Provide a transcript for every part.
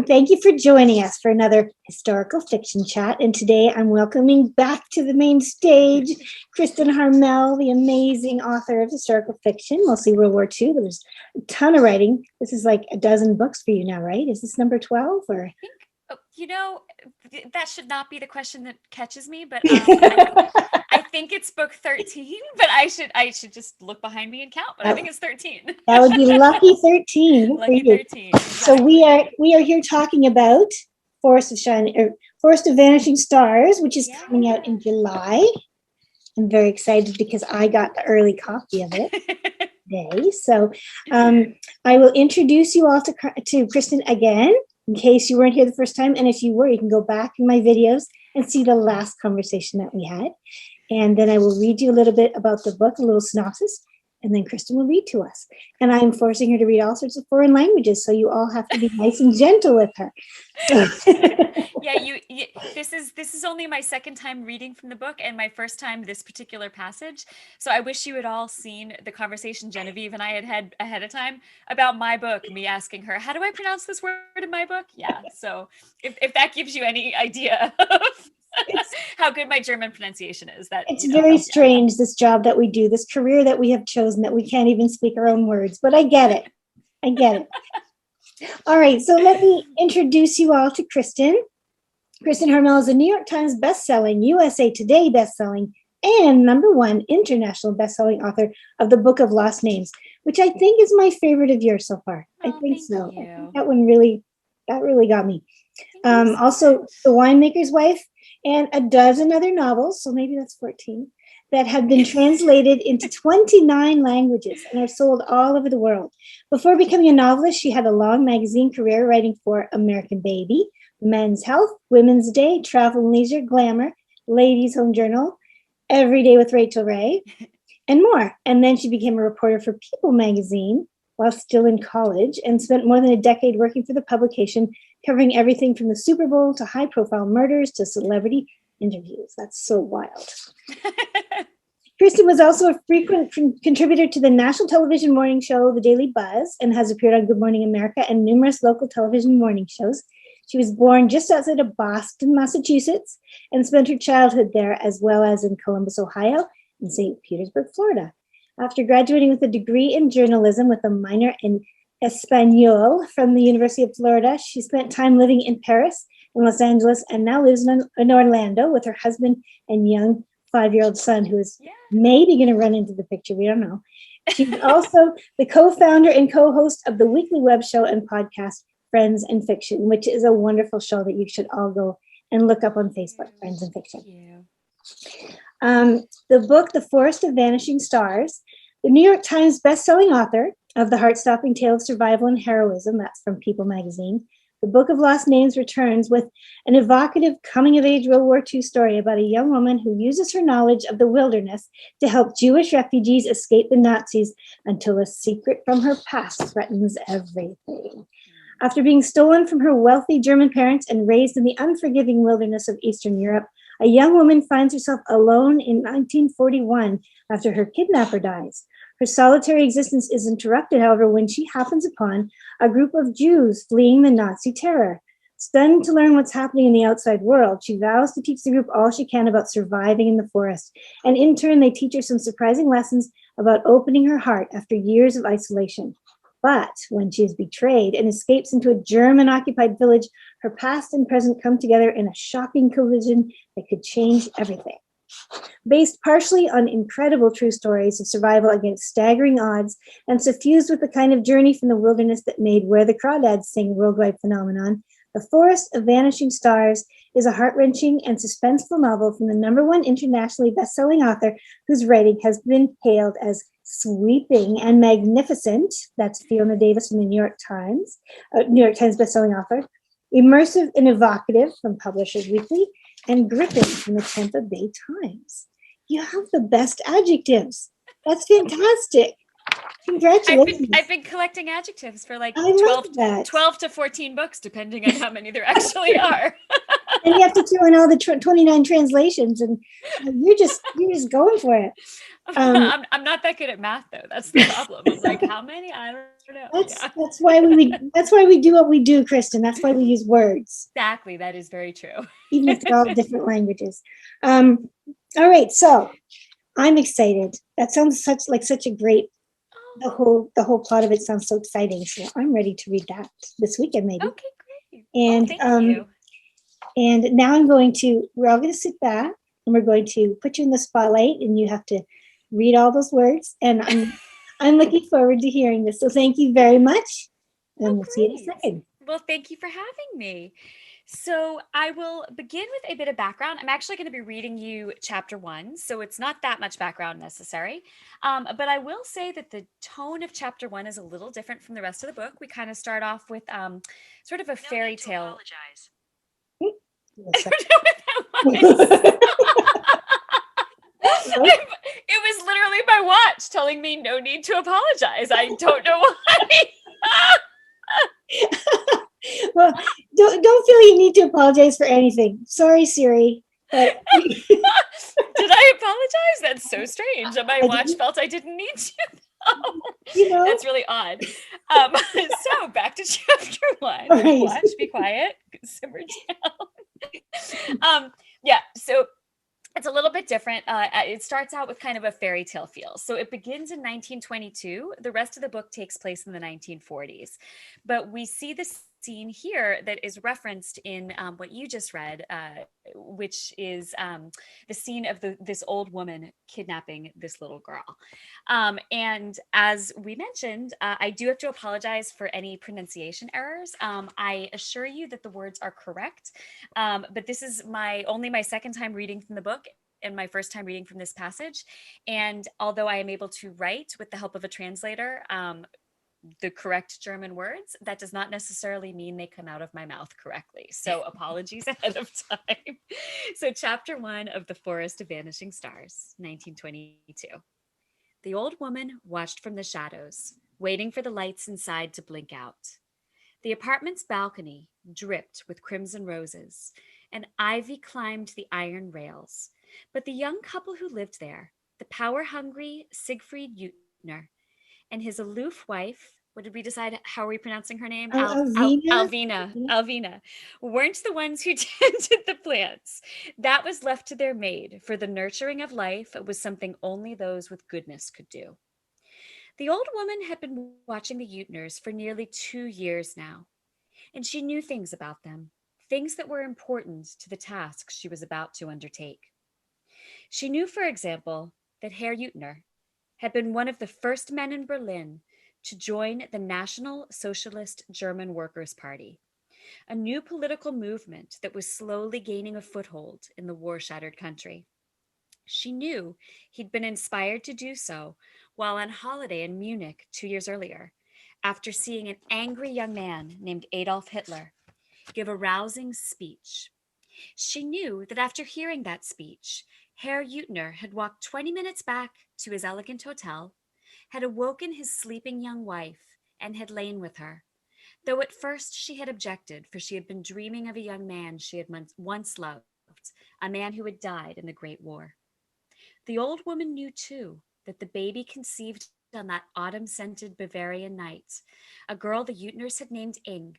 and thank you for joining us for another historical fiction chat. And today I'm welcoming back to the main stage Kristin Harmel, the amazing author of historical fiction, mostly World War II. There's a ton of writing. This is like a dozen books for you now, right? Is this number 12 or? That should not be the question that catches me, but I think it's book 13, but I should just look behind me and count, but I think it's 13. That would be lucky 13. Lucky 13. Exactly. So we are here talking about Forest of Vanishing Stars, which is coming out in July. I'm very excited because I got the early copy of it today. So I will introduce you all to Kristin again, in case you weren't here the first time. And if you were, you can go back in my videos and see the last conversation that we had. And then I will read you a little bit about the book, a little synopsis, and then Kristin will read to us. And I'm forcing her to read all sorts of foreign languages, so you all have to be nice and gentle with her. This is only my second time reading from the book and my first time this particular passage. So I wish you had all seen the conversation Genevieve and I had ahead of time about my book, me asking her, how do I pronounce this word in my book? Yeah. So if that gives you any idea of how good my German pronunciation is, that it's very strange, this job that we do, this career that we have chosen, that we can't even speak our own words, but I get it. All right, so let me introduce you all to Kristin. Kristin Harmel is a New York Times bestselling, USA Today bestselling, and #1 international bestselling author of the Book of Lost Names, which I think is my favorite of yours so far. I think so. I think that one really got me. Also, The Winemaker's Wife, and a dozen other novels, so maybe that's 14, that have been translated into 29 languages and are sold all over the world. Before becoming a novelist, she had a long magazine career writing for American Baby, Men's Health, Women's Day, Travel and Leisure, Glamour, Ladies' Home Journal, Every Day with Rachel Ray, and more. And then she became a reporter for People magazine while still in college and spent more than a decade working for the publication, covering everything from the Super Bowl to high-profile murders to celebrity interviews. That's so wild. Kristin was also a frequent contributor to the national television morning show, The Daily Buzz, and has appeared on Good Morning America and numerous local television morning shows. She was born just outside of Boston, Massachusetts, and spent her childhood there, as well as in Columbus, Ohio, and St. Petersburg, Florida. After graduating with a degree in journalism with a minor in Espanol from the University of Florida, she spent time living in Paris and Los Angeles, and now lives in Orlando with her husband and young 5-year-old son, who is maybe going to run into the picture. We don't know. She's also the co-founder and co-host of the weekly web show and podcast Friends and Fiction, which is a wonderful show that you should all go and look up on Facebook, Friends and Fiction. The book, The Forest of Vanishing Stars, the New York Times bestselling author of The Heart-Stopping Tale of Survival and Heroism, that's from People magazine. The Book of Lost Names returns with an evocative coming-of-age World War II story about a young woman who uses her knowledge of the wilderness to help Jewish refugees escape the Nazis until a secret from her past threatens everything. After being stolen from her wealthy German parents and raised in the unforgiving wilderness of Eastern Europe, a young woman finds herself alone in 1941 after her kidnapper dies. Her solitary existence is interrupted, however, when she happens upon a group of Jews fleeing the Nazi terror. Stunned to learn what's happening in the outside world, she vows to teach the group all she can about surviving in the forest. And in turn, they teach her some surprising lessons about opening her heart after years of isolation. But when she is betrayed and escapes into a German-occupied village, her past and present come together in a shocking collision that could change everything. Based partially on incredible true stories of survival against staggering odds and suffused with the kind of journey from the wilderness that made Where the Crawdads Sing a worldwide phenomenon, The Forest of Vanishing Stars is a heart-wrenching and suspenseful novel from the #1 internationally best-selling author whose writing has been hailed as sweeping and magnificent. That's Fiona Davis from the New York Times best-selling author. Immersive and evocative from Publishers Weekly, and gripping from the Tampa Bay Times. You have the best adjectives. That's fantastic. Congratulations. I've been collecting adjectives for like 12 to 14 books, depending on how many there actually are. And you have to throw in all the 29 translations, and you're just going for it. Um, I'm not that good at math though. That's the problem. I'm like, how many? I don't know. Yeah. that's why we do what we do, Kristen. That's why we use words, Exactly. That is very true. even if they're all different languages. Um, all right, so I'm excited. That sounds such a great the whole plot of it sounds so exciting. So I'm ready to read that this weekend, maybe. Okay, great. And Thank you. and now we're all going to sit back and we're going to put you in the spotlight, and you have to read all those words. And I'm looking forward to hearing this. So thank you very much, and we'll see you in a Great. second. Well, thank you for having me. So I will begin with a bit of background. I'm actually going to be reading you chapter 1, so it's not that much background necessary. But I will say that the tone of chapter 1 is a little different from the rest of the book. We kind of start off with sort of a fairy tale. I don't know what that was. It was literally my watch telling me no need to apologize. I don't know why. Well, don't feel you need to apologize for anything. Sorry, Siri, but Did I apologize? That's so strange. My I watch didn't- felt I didn't need to. That's really odd. So back to chapter 1. All right. Watch, be quiet, simmer down. Yeah, so it's a little bit different. It starts out with kind of a fairy tale feel. So it begins in 1922. The rest of the book takes place in the 1940s. But we see this scene here that is referenced in what you just read, which is the scene of this old woman kidnapping this little girl. And as we mentioned, I do have to apologize for any pronunciation errors. I assure you that the words are correct. But this is only my second time reading from the book and my first time reading from this passage. And although I am able to write with the help of a translator, the correct German words, that does not necessarily mean they come out of my mouth correctly. So apologies ahead of time. So chapter 1 of The Forest of Vanishing Stars, 1922. The old woman watched from the shadows, waiting for the lights inside to blink out. The apartment's balcony dripped with crimson roses, and ivy climbed the iron rails. But the young couple who lived there, the power-hungry Siegfried Uttner and his aloof wife, what did we decide? How are we pronouncing her name? Alvina. Alvina, weren't the ones who tended the plants. That was left to their maid, for the nurturing of life was something only those with goodness could do. The old woman had been watching the Uttners for nearly 2 years now, and she knew things about them, things that were important to the task she was about to undertake. She knew, for example, that Herr Uttner had been one of the first men in Berlin to join the National Socialist German Workers' Party, a new political movement that was slowly gaining a foothold in the war-shattered country. She knew he'd been inspired to do so while on holiday in Munich 2 years earlier, after seeing an angry young man named Adolf Hitler give a rousing speech. She knew that after hearing that speech, Herr Uttner had walked 20 minutes back to his elegant hotel, had awoken his sleeping young wife, and had lain with her, though at first she had objected, for she had been dreaming of a young man she had once loved, a man who had died in the Great War. The old woman knew, too, that the baby conceived on that autumn-scented Bavarian night, a girl the Uttners had named Ing,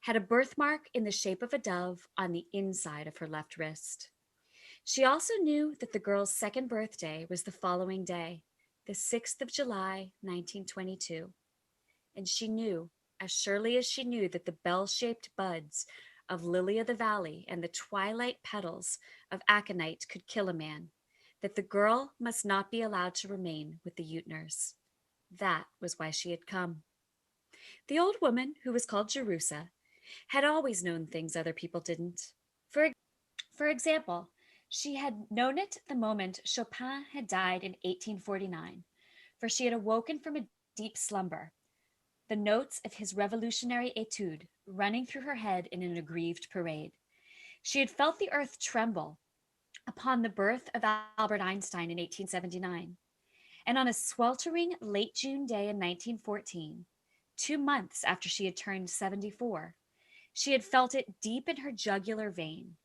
had a birthmark in the shape of a dove on the inside of her left wrist. She also knew that the girl's second birthday was the following day, the 6th of July, 1922. And she knew, as surely as she knew that the bell-shaped buds of lily of the valley and the twilight petals of aconite could kill a man, that the girl must not be allowed to remain with the Uttners. That was why she had come. The old woman, who was called Jerusha, had always known things other people didn't. For example, she had known it the moment Chopin had died in 1849, for she had awoken from a deep slumber, the notes of his revolutionary etude running through her head in an aggrieved parade. She had felt the earth tremble upon the birth of Albert Einstein in 1879, and on a sweltering late June day in 1914, 2 months after she had turned 74, she had felt it deep in her jugular vein.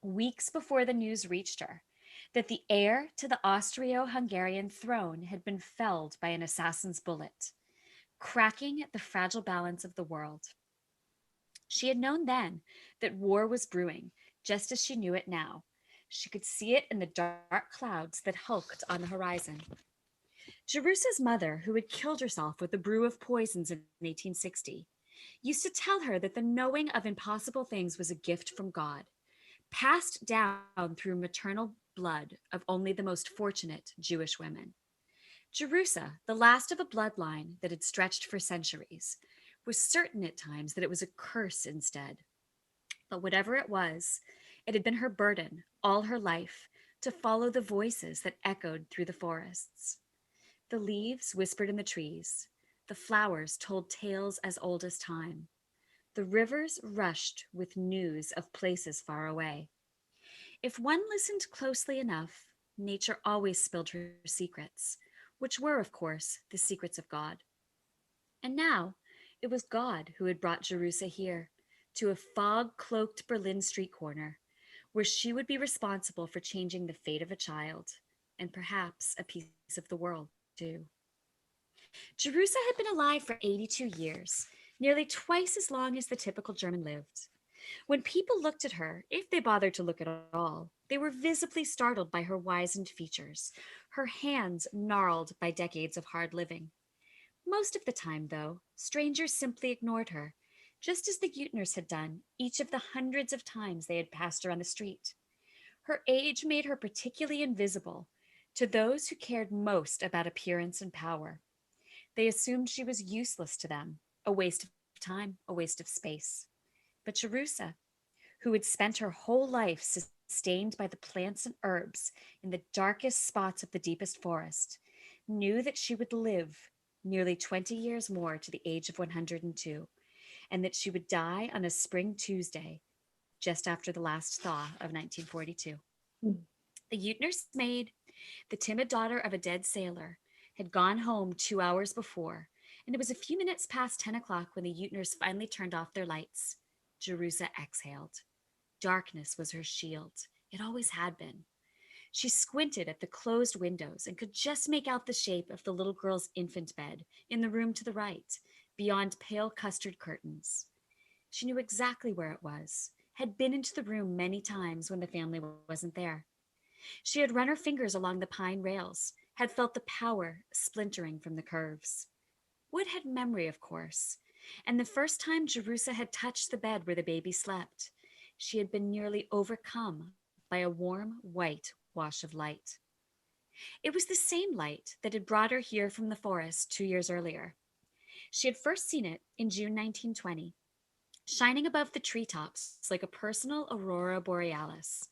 Weeks before the news reached her, that the heir to the Austro-Hungarian throne had been felled by an assassin's bullet, cracking the fragile balance of the world. She had known then that war was brewing, just as she knew it now. She could see it in the dark clouds that hulked on the horizon. Jerusa's mother, who had killed herself with a brew of poisons in 1860, used to tell her that the knowing of impossible things was a gift from God, passed down through maternal blood of only the most fortunate Jewish women. Jerusa, the last of a bloodline that had stretched for centuries, was certain at times that it was a curse instead. But whatever it had been her burden all her life to follow the voices that echoed through the forests. The leaves whispered in the trees. The flowers told tales as old as time. The rivers rushed with news of places far away. If one listened closely enough, nature always spilled her secrets, which were, of course, the secrets of God. And now it was God who had brought Jerusa here, to a fog-cloaked Berlin street corner, where she would be responsible for changing the fate of a child, and perhaps a piece of the world, too. Jerusa had been alive for 82 years, nearly twice as long as the typical German lived. When people looked at her, if they bothered to look at all, they were visibly startled by her wizened features, her hands gnarled by decades of hard living. Most of the time, though, strangers simply ignored her, just as the Utners had done each of the hundreds of times they had passed her on the street. Her age made her particularly invisible to those who cared most about appearance and power. They assumed she was useless to them, a waste of time, a waste of space. But Jerusa, who had spent her whole life sustained by the plants and herbs in the darkest spots of the deepest forest, knew that she would live nearly 20 years more to the age of 102, and that she would die on a spring Tuesday, just after the last thaw of 1942. Mm. The Nurse Maid, the timid daughter of a dead sailor, had gone home 2 hours before, and it was a few minutes past 10 o'clock when the Utners finally turned off their lights. Jerusa exhaled. Darkness was her shield. It always had been. She squinted at the closed windows and could just make out the shape of the little girl's infant bed in the room to the right, beyond pale custard curtains. She knew exactly where it was, had been into the room many times when the family wasn't there. She had run her fingers along the pine rails, had felt the power splintering from the curves. Wood had memory, of course, and the first time Jerusa had touched the bed where the baby slept, she had been nearly overcome by a warm, white wash of light. It was the same light that had brought her here from the forest 2 years earlier. She had first seen it in June 1920, shining above the treetops like a personal aurora borealis,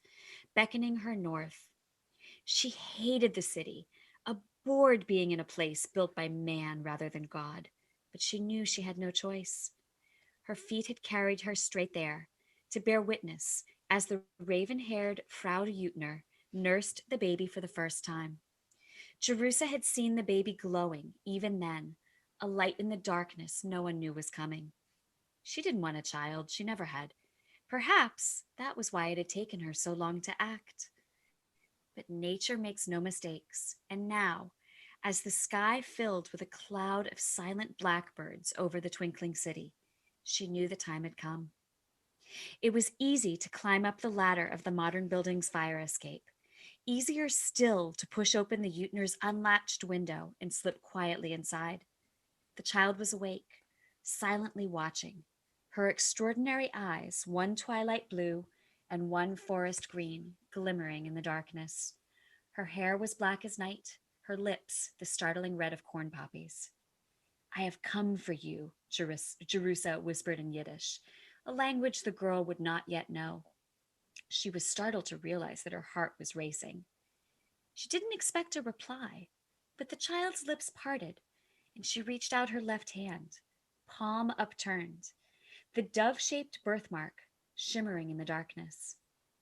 beckoning her north. She hated the city, abhorred being in a place built by man rather than God, but she knew she had no choice. Her feet had carried her straight there, to bear witness as the raven-haired Frau Utner nursed the baby for the first time. Jerusa had seen the baby glowing, even then, a light in the darkness no one knew was coming. She didn't want a child, she never had. Perhaps that was why it had taken her so long to act. But nature makes no mistakes, and now, as the sky filled with a cloud of silent blackbirds over the twinkling city, she knew the time had come. It was easy to climb up the ladder of the modern building's fire escape. Easier still to push open the Utner's unlatched window and slip quietly inside. The child was awake, silently watching, her extraordinary eyes, one twilight blue and one forest green, glimmering in the darkness. Her hair was black as night, her lips the startling red of corn poppies. "I have come for you," Jerusa whispered in Yiddish, a language the girl would not yet know. She was startled to realize that her heart was racing. She didn't expect a reply, but the child's lips parted, and she reached out her left hand, palm upturned, the dove-shaped birthmark shimmering in the darkness.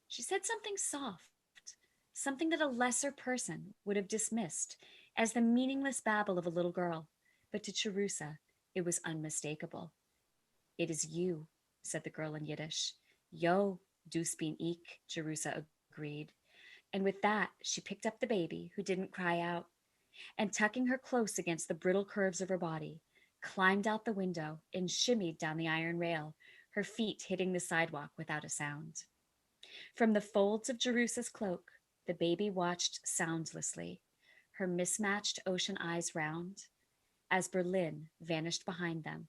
She said something soft, something that a lesser person would have dismissed as the meaningless babble of a little girl, but to Jerusa it was unmistakable. "It is you," said the girl in Yiddish. "Yo, du bin ich," Jerusa agreed. And with that, she picked up the baby, who didn't cry out, and tucking her close against the brittle curves of her body, climbed out the window and shimmied down the iron rail, her feet hitting the sidewalk without a sound. From the folds of Jerusa's cloak, the baby watched soundlessly, her mismatched ocean eyes round, as Berlin vanished behind them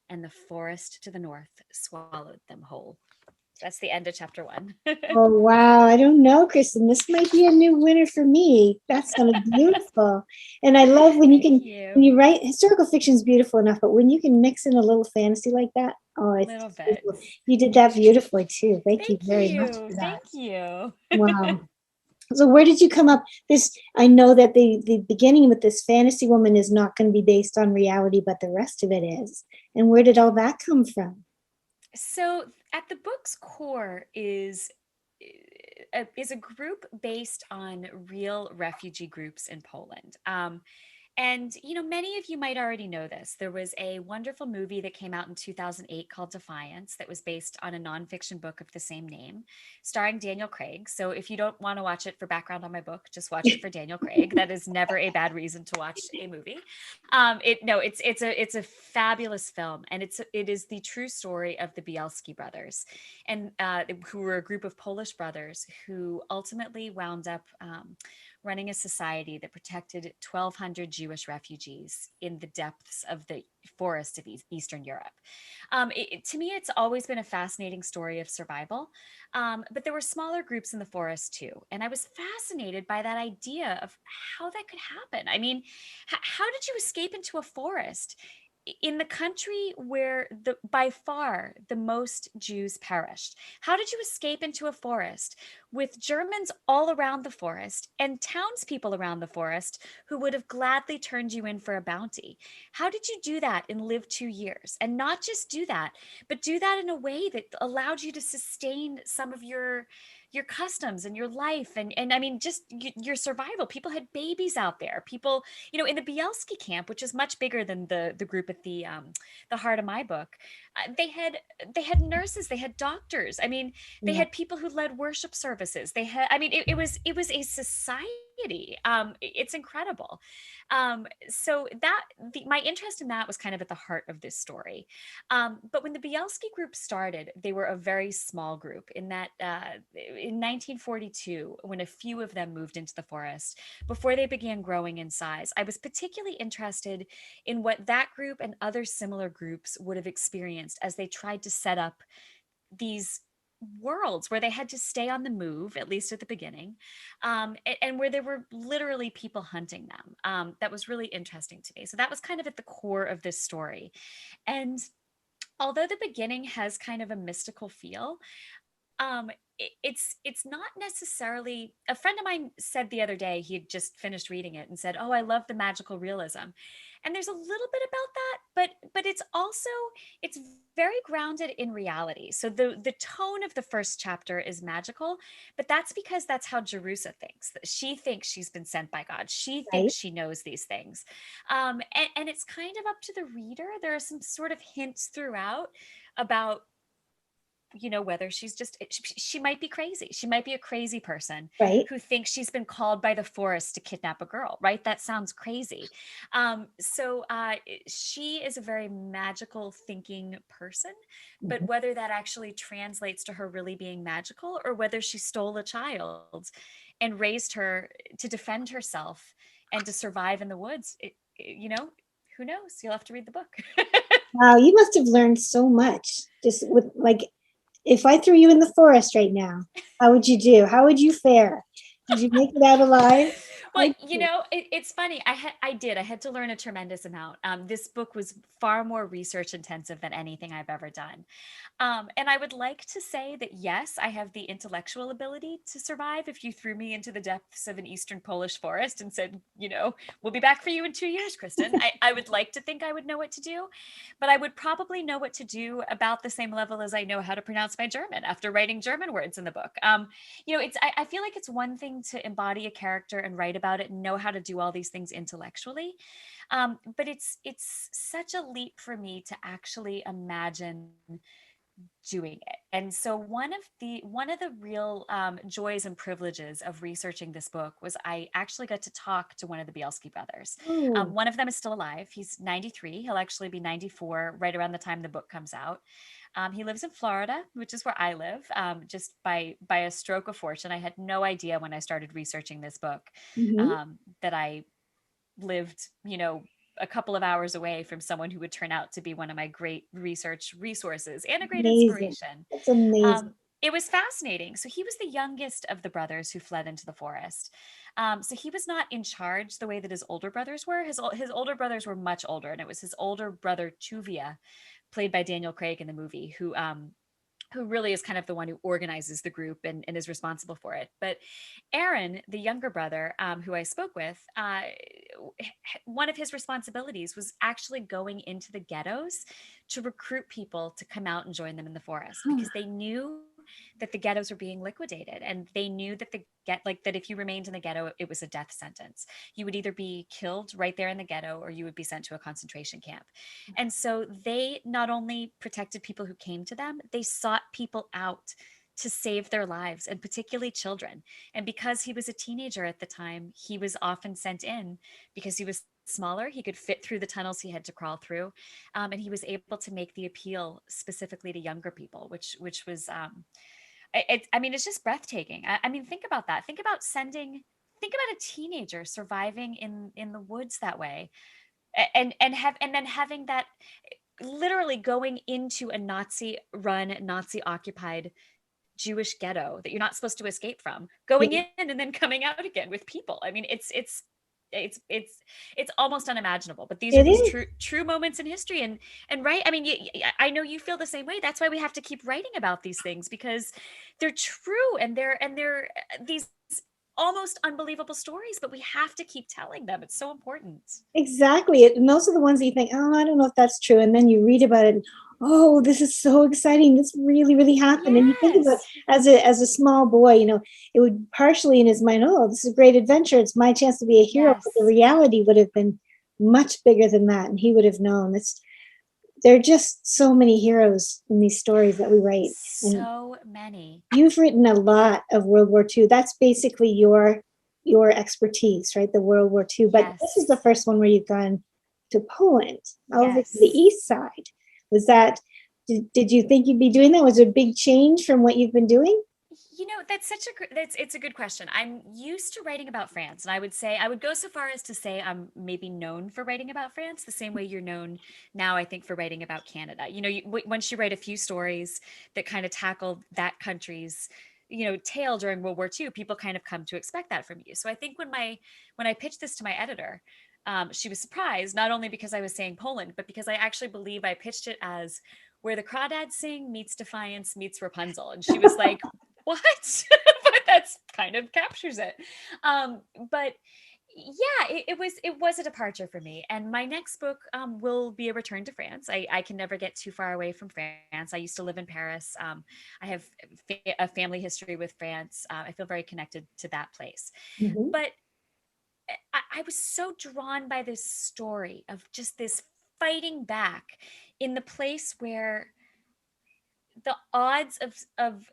and the forest to the north swallowed them whole. That's the end of chapter 1. Oh, wow. I don't know, Kristen. This might be a new winner for me. That sounded beautiful. And I love when you can, when you write historical fiction is beautiful enough, but when you can mix in a little fantasy like that, oh, it's Little bit. beautiful. You did that beautifully too. Thank you very much for that. Thank you. Wow. So where did you come up this? I know that the beginning with this fantasy woman is not going to be based on reality, but the rest of it is. And where did all that come from? So at the book's core is a group based on real refugee groups in Poland. And, many of you might already know this. There was a wonderful movie that came out in 2008 called Defiance that was based on a nonfiction book of the same name, starring Daniel Craig. So if you don't want to watch it for background on my book, just watch it for Daniel Craig. That is never a bad reason to watch a movie. It's a fabulous film, and it is the true story of the Bielski brothers, and who were a group of Polish brothers who ultimately wound up running a society that protected 1,200 Jewish refugees in the depths of the forest of Eastern Europe. To me, it's always been a fascinating story of survival, but there were smaller groups in the forest too. And I was fascinated by that idea of how that could happen. I mean, how did you escape into a forest in the country where by far the most Jews perished? How did you escape into a forest with Germans all around the forest and townspeople around the forest who would have gladly turned you in for a bounty? How did you do that and live 2 years? And not just do that, but do that in a way that allowed you to sustain some of your customs and your life, and I mean, just your survival. People had babies out there. People, in the Bielski camp, which is much bigger than the group at the heart of my book. They had nurses, they had doctors. I mean, they Yeah. had people who led worship services. They had, I mean, it was a society. It's incredible. So my interest in that was kind of at the heart of this story. But when the Bielski group started, they were a very small group. In 1942, when a few of them moved into the forest, before they began growing in size, I was particularly interested in what that group and other similar groups would have experienced as they tried to set up these worlds where they had to stay on the move, at least at the beginning, and where there were literally people hunting them. That was really interesting to me. So that was kind of at the core of this story. And although the beginning has kind of a mystical feel, it's not necessarily. A friend of mine said the other day, he had just finished reading it and said, "Oh, I love the magical realism." And there's a little bit about that, but it's very grounded in reality. So the tone of the first chapter is magical, but that's because that's how Jerusa thinks. That she thinks she's been sent by God. She Right. thinks she knows these things. And it's kind of up to the reader. There are some sort of hints throughout about, whether she might be crazy. She might be a crazy person Right. who thinks she's been called by the forest to kidnap a girl, right? That sounds crazy. So she is a very magical thinking person, but Mhm. whether that actually translates to her really being magical, or whether she stole a child and raised her to defend herself and to survive in the woods, who knows? You'll have to read the book. Wow, you must have learned so much just with like, if I threw you in the forest right now, how would you do? How would you fare? Did you make it out alive? Well, it's funny. I had to learn a tremendous amount. This book was far more research intensive than anything I've ever done. And I would like to say that, yes, I have the intellectual ability to survive if you threw me into the depths of an Eastern Polish forest and said, we'll be back for you in 2 years, Kristen. I would like to think I would know what to do, but I would probably know what to do about the same level as I know how to pronounce my German after writing German words in the book. I feel like it's one thing to embody a character and write about it and know how to do all these things intellectually. But it's such a leap for me to actually imagine doing it. And so one of the real joys and privileges of researching this book was I actually got to talk to one of the Bielski brothers. Oh, One of them is still alive. He's 93. He'll actually be 94 right around the time the book comes out. He lives in Florida, which is where I live, just by a stroke of fortune. I had no idea when I started researching this book mhm. that I lived, a couple of hours away from someone who would turn out to be one of my great research resources and a great Amazing. inspiration. That's amazing. Um, it was fascinating. So he was the youngest of the brothers who fled into the forest. So he was not in charge the way that his older brothers were. His older brothers were much older, and it was his older brother Tuvia, played by Daniel Craig in the movie, who really is kind of the one who organizes the group and is responsible for it. But Aaron, the younger brother, who I spoke with, one of his responsibilities was actually going into the ghettos to recruit people to come out and join them in the forest because they knew that the ghettos were being liquidated, and they knew that that if you remained in the ghetto, it was a death sentence. You would either be killed right there in the ghetto or you would be sent to a concentration camp. And so they not only protected people who came to them, they sought people out to save their lives, and particularly children. And because he was a teenager at the time, he was often sent in because he was smaller. He could fit through the tunnels he had to crawl through, and he was able to make the appeal specifically to younger people, which was, I mean, it's just breathtaking. I mean, think about that. Think about a teenager surviving in the woods that way, and then having that, literally going into a Nazi run, Nazi occupied Jewish ghetto that you're not supposed to escape from, going Yeah, in and then coming out again with people. I mean, it's almost unimaginable. But these are it these is. true moments in history, and right. I mean, I know you feel the same way. That's why we have to keep writing about these things, because they're true, and they're these almost unbelievable stories. But we have to keep telling them. It's so important. Exactly. And those are the ones that you think, oh, I don't know if that's true. And then you read about it, and, oh, this is so exciting. This really, really happened. And you think about, Yes. as a small boy, it would partially in his mind, oh, this is a great adventure. It's my chance to be a hero. But the Yes. reality would have been much bigger than that. And he would have known. There are just so many heroes in these stories that we write. And So many. you've written a lot of World War II. That's basically your expertise, right? The World War II. But this is the Yes. first one where you've gone to Poland, over to the Yes. east side. Was that did you think you'd be doing that? Was it a big change from what you've been doing? That's such that's it's a good question. I'm used to writing about France, and I would go so far as to say I'm maybe known for writing about France the same way you're known now, I think, for writing about Canada. Once you write a few stories that kind of tackle that country's tale during World War II, people kind of come to expect that from you. So I think when I pitched this to my editor, she was surprised, not only because I was saying Poland, but because I actually believe I pitched it as where the crawdads sing meets Defiance meets Rapunzel, and she was like, what? But that's kind of captures it. But yeah, it was a departure for me. And my next book will be a return to France. I can never get too far away from France. I used to live in Paris. I have a family history with France. I feel very connected to that place. Mhm. But I was so drawn by this story of just this fighting back in the place where the odds of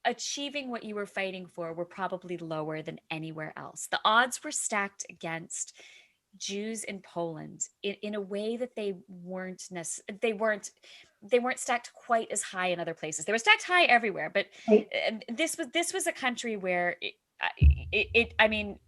achieving what you were fighting for were probably lower than anywhere else. The odds were stacked against Jews in Poland in a way that they weren't stacked quite as high in other places. They were stacked high everywhere, but Right. this was a country where I mean,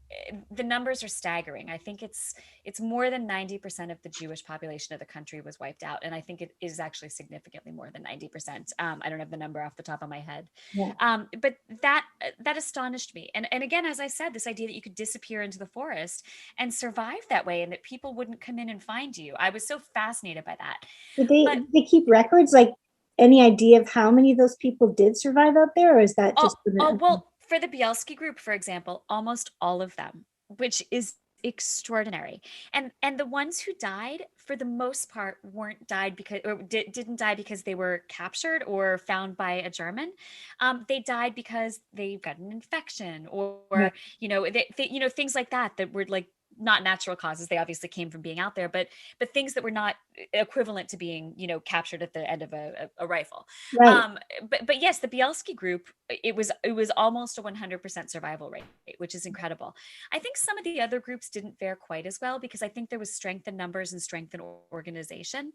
the numbers are staggering. I think it's more than 90% of the Jewish population of the country was wiped out, and I think it is actually significantly more than 90%. I don't have the number off the top of my head, Yeah. but that astonished me. And again, as I said, this idea that you could disappear into the forest and survive that way, and that people wouldn't come in and find you. I was so fascinated by that. But Did they keep records? Like, any idea of how many of those people did survive out there, or is that oh, just oh well, for the Bielski group, for example, almost all of them, which is extraordinary. And the ones who died, for the most part, weren't died because or didn't die because they were captured or found by a German. They died because they got an infection, or right? things like that, that were like not natural causes. They obviously came from being out there, but things that were not equivalent to being, captured at the end of a rifle. Right. But yes, the Bielski group, it was almost a 100% survival rate, which is incredible. I think some of the other groups didn't fare quite as well because I think there was strength in numbers and strength in organization.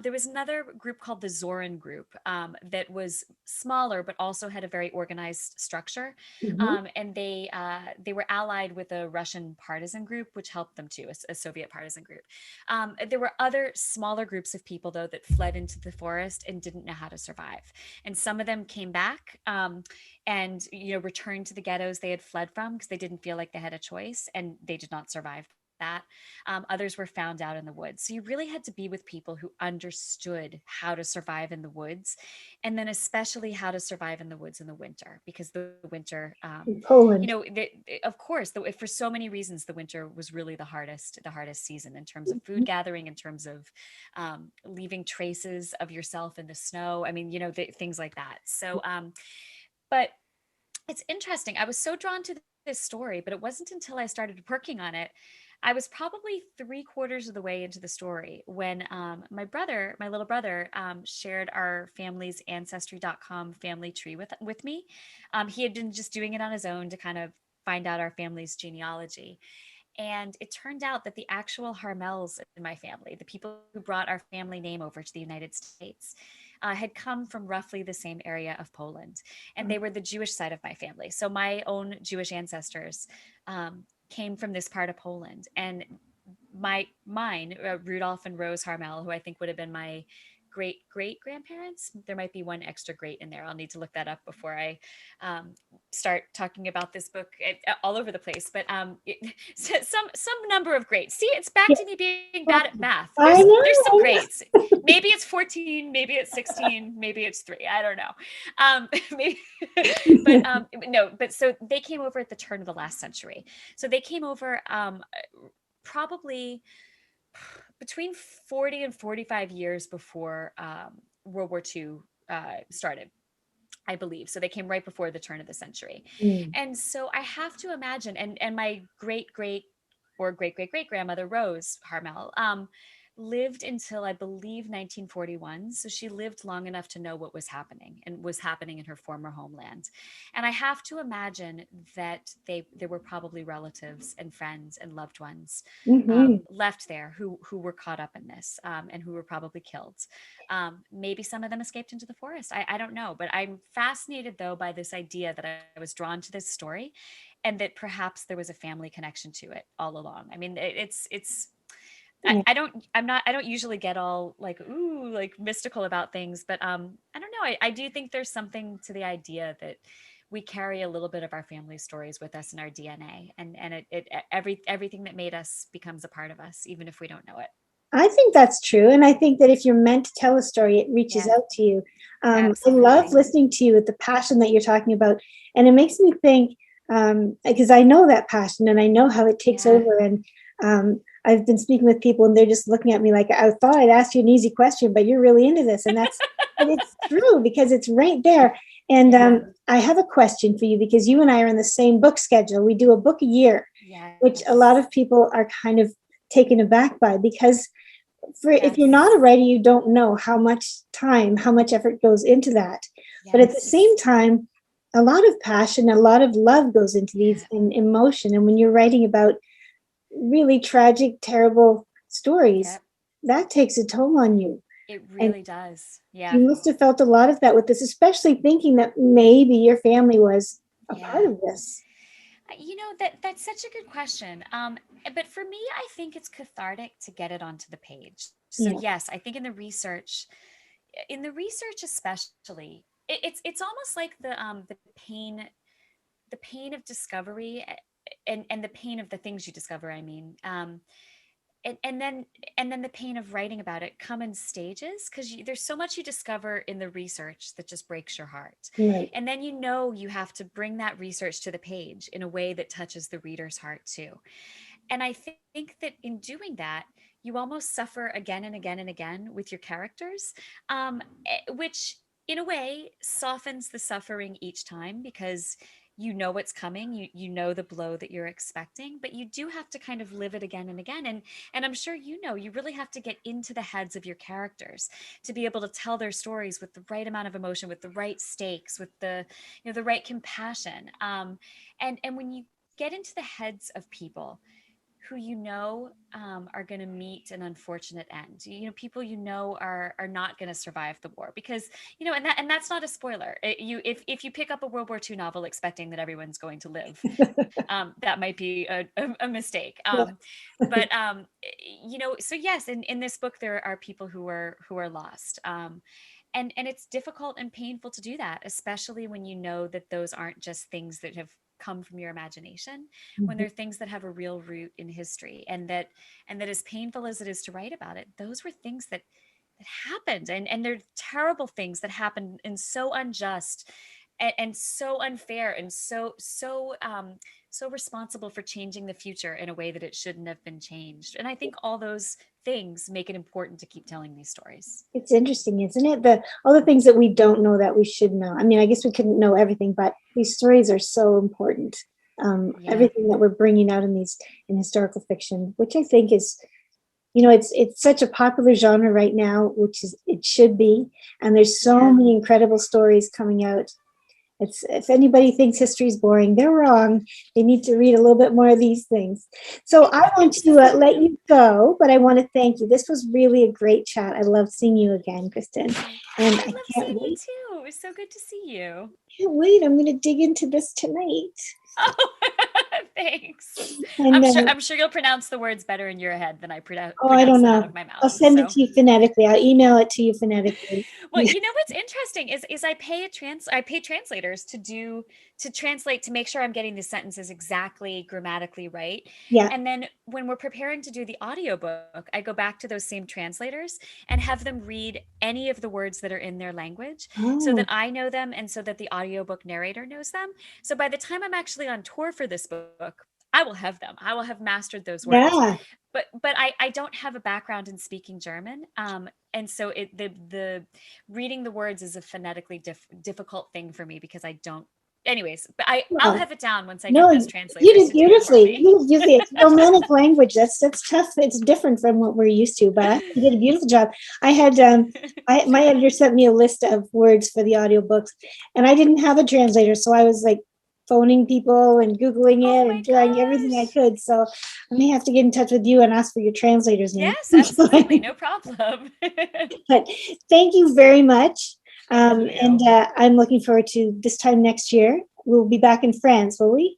There was another group called the Zoran group, that was smaller but also had a very organized structure, Mhm. and they were allied with a Russian partisan group, which helped them too, a Soviet partisan group. There were other smaller groups of people though that fled into the forest and didn't know how to survive, and some of them came back, and returned to the ghettos they had fled from because they didn't feel like they had a choice, and they did not survive that. Others were found out in the woods. So you really had to be with people who understood how to survive in the woods, and then especially how to survive in the woods in the winter, because the winter, In Poland. of course, for so many reasons, the winter was really the hardest season in terms of food gathering, in terms of leaving traces of yourself in the snow. I mean, things like that. So, but it's interesting. I was so drawn to this story, but it wasn't until I started working on it. I was probably three-quarters of the way into the story when my little brother, shared our family's ancestry.com family tree with me. He had been just doing it on his own to kind of find out our family's genealogy. And it turned out that the actual Harmels in my family, the people who brought our family name over to the United States, had come from roughly the same area of Poland. And they were the Jewish side of my family. So my own Jewish ancestors came from this part of Poland. And mine, Rudolph and Rose Harmel, who I think would have been my great great grandparents. There might be one extra great in there. I'll need to look that up before I start talking about this book all over the place. But some number of greats. See, it's back Yeah. to me being bad at math. I There's some know. greats. Maybe it's 14, maybe it's 16, maybe it's 3. I don't know. Maybe, but no. But so they came over at the turn of the last century. So they came over, probably between 40 and 45 years before World War II started, I believe. So they came right before the turn of the century. Mm. And so I have to imagine, and my great great or great great great grandmother Rose Harmel, lived until I believe 1941. So she lived long enough to know what was happening and was happening in her former homeland. And I have to imagine that there were probably relatives and friends and loved ones, Mhm. left there who were caught up in this, and who were probably killed. Maybe some of them escaped into the forest. I don't know, but I'm fascinated though by this idea that I was drawn to this story, and that perhaps there was a family connection to it all along. I mean, it's Yeah. I don't usually get all like, ooh, like mystical about things, but I don't know. I do think there's something to the idea that we carry a little bit of our family stories with us in our DNA, and everything that made us becomes a part of us, even if we don't know it. I think that's true. And I think that if you're meant to tell a story, it reaches Yeah, out to you. I love absolutely. listening to you with the passion that you're talking about. And it makes me think, because I know that passion and I know how it takes Yeah. over. And I've been speaking with people and they're just looking at me like, I thought I'd ask you an easy question, but you're really into this. And it's true because it's right there. And Yeah. I have a question for you because you and I are in the same book schedule. We do a book a year, which a lot Yes. of people are kind of taken aback by because if you're not a Yes. writer, you don't know how much time, how much effort goes into that. But at the same Yes. time, a lot of passion, a lot of love goes into these Yeah. and emotion. And when you're writing about really tragic, terrible stories, Yep. that takes a toll on you. It And really does. Yeah. you must have felt a lot of that with this, especially thinking that maybe your family was a part Yeah. of this. That's such a good question. But for me, I think it's cathartic to get it onto the page. So Yeah. yes, I think in the research especially, it's almost like the pain of discovery, and the pain of the things you discover. I mean, and then the pain of writing about it come in stages, because there's so much you discover in the research that just breaks your heart, Right. and then you have to bring that research to the page in a way that touches the reader's heart too. And I think that in doing that, you almost suffer again and again and again with your characters, which in a way softens the suffering each time, because you know what's coming, you know the blow that you're expecting, but you do have to kind of live it again and again. And I'm sure you know, you really have to get into the heads of your characters to be able to tell their stories with the right amount of emotion, with the right stakes, with the, you know, the right compassion. And when you get into the heads of people who you know are going to meet an unfortunate end. You know, people you know are not going to survive the war because, you know, and that's not a spoiler. If you pick up a World War II novel expecting that everyone's going to live, that might be a mistake. But you know, so yes, in this book there are people who are lost. And it's difficult and painful to do that, especially when you know that those aren't just things that have come from your imagination, when they're things that have a real root in history, and that as painful as it is to write about it, those were things that happened, and they're terrible things that happened, and so unjust, and so unfair, and so responsible for changing the future in a way that it shouldn't have been changed. And I think all those things make it important to keep telling these stories. It's interesting, isn't it? All the things that we don't know that we should know. I mean, I guess we couldn't know everything, but these stories are so important. Yeah. Everything that we're bringing out in historical fiction, which I think is, you know, it's such a popular genre right now, which is it should be. And there's so many incredible stories coming out. If anybody thinks history is boring, they're wrong. They need to read a little bit more of these things. So I want to let you go, but I want to thank you. This was really a great chat. I love seeing you again, Kristin. And I love can't seeing you wait. too. It was so good to see you. Can't wait. I'm going to dig into this tonight. Oh, thanks. And I'm sure you'll pronounce the words better in your head than I pronounce I don't them know. out of my mouth. I'll send it to you phonetically. I'll email it to you phonetically. Well, you know what's interesting is I pay translators to translate, to make sure I'm getting the sentences exactly grammatically right. Yeah. And then when we're preparing to do the audiobook, I go back to those same translators and have them read any of the words that are in their language so that I know them, and so that the audiobook narrator knows them. So by the time I'm actually on tour for this book, I will have them. I will have mastered those words. Yeah. But I don't have a background in speaking German. And so the reading the words is a phonetically difficult thing for me because I don't. Anyways, but I'll have it down once I get those translators. You did beautifully. It's Romantic language. That's tough. It's different from what we're used to, but you did a beautiful job. I had my editor sent me a list of words for the audiobooks, and I didn't have a translator, so I was like phoning people and Googling it and trying everything I could. So I may have to get in touch with you and ask for your translator's name. Yes, absolutely. No problem. But thank you very much. And I'm looking forward to this time next year. We'll be back in France, will we?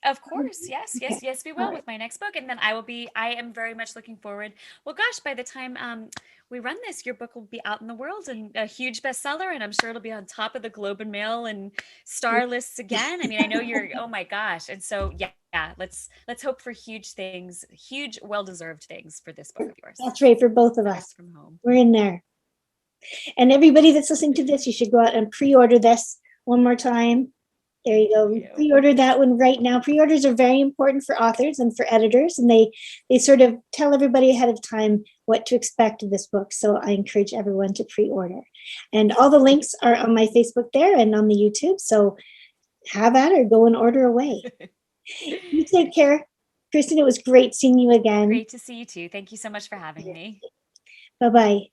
Of course. Yes, we will, with my next book. And then I am very much looking forward. Well, gosh, by the time we run this, your book will be out in the world and a huge bestseller. And I'm sure it'll be on top of the Globe and Mail and star lists again. I mean, I know you're, oh my gosh. And so, yeah, let's hope for huge things, huge, well-deserved things for this book of yours. That's right, for both of us. From home. We're in there. And everybody that's listening to this, you should go out and pre-order this one more time. There you go. Pre-order that one right now. Pre-orders are very important for authors and for editors, and they sort of tell everybody ahead of time what to expect of this book. So I encourage everyone to pre-order. And all the links are on my Facebook there and on the YouTube. So have at her, go and order away. You take care. Kristin, it was great seeing you again. Great to see you too. Thank you so much for having me. Bye-bye.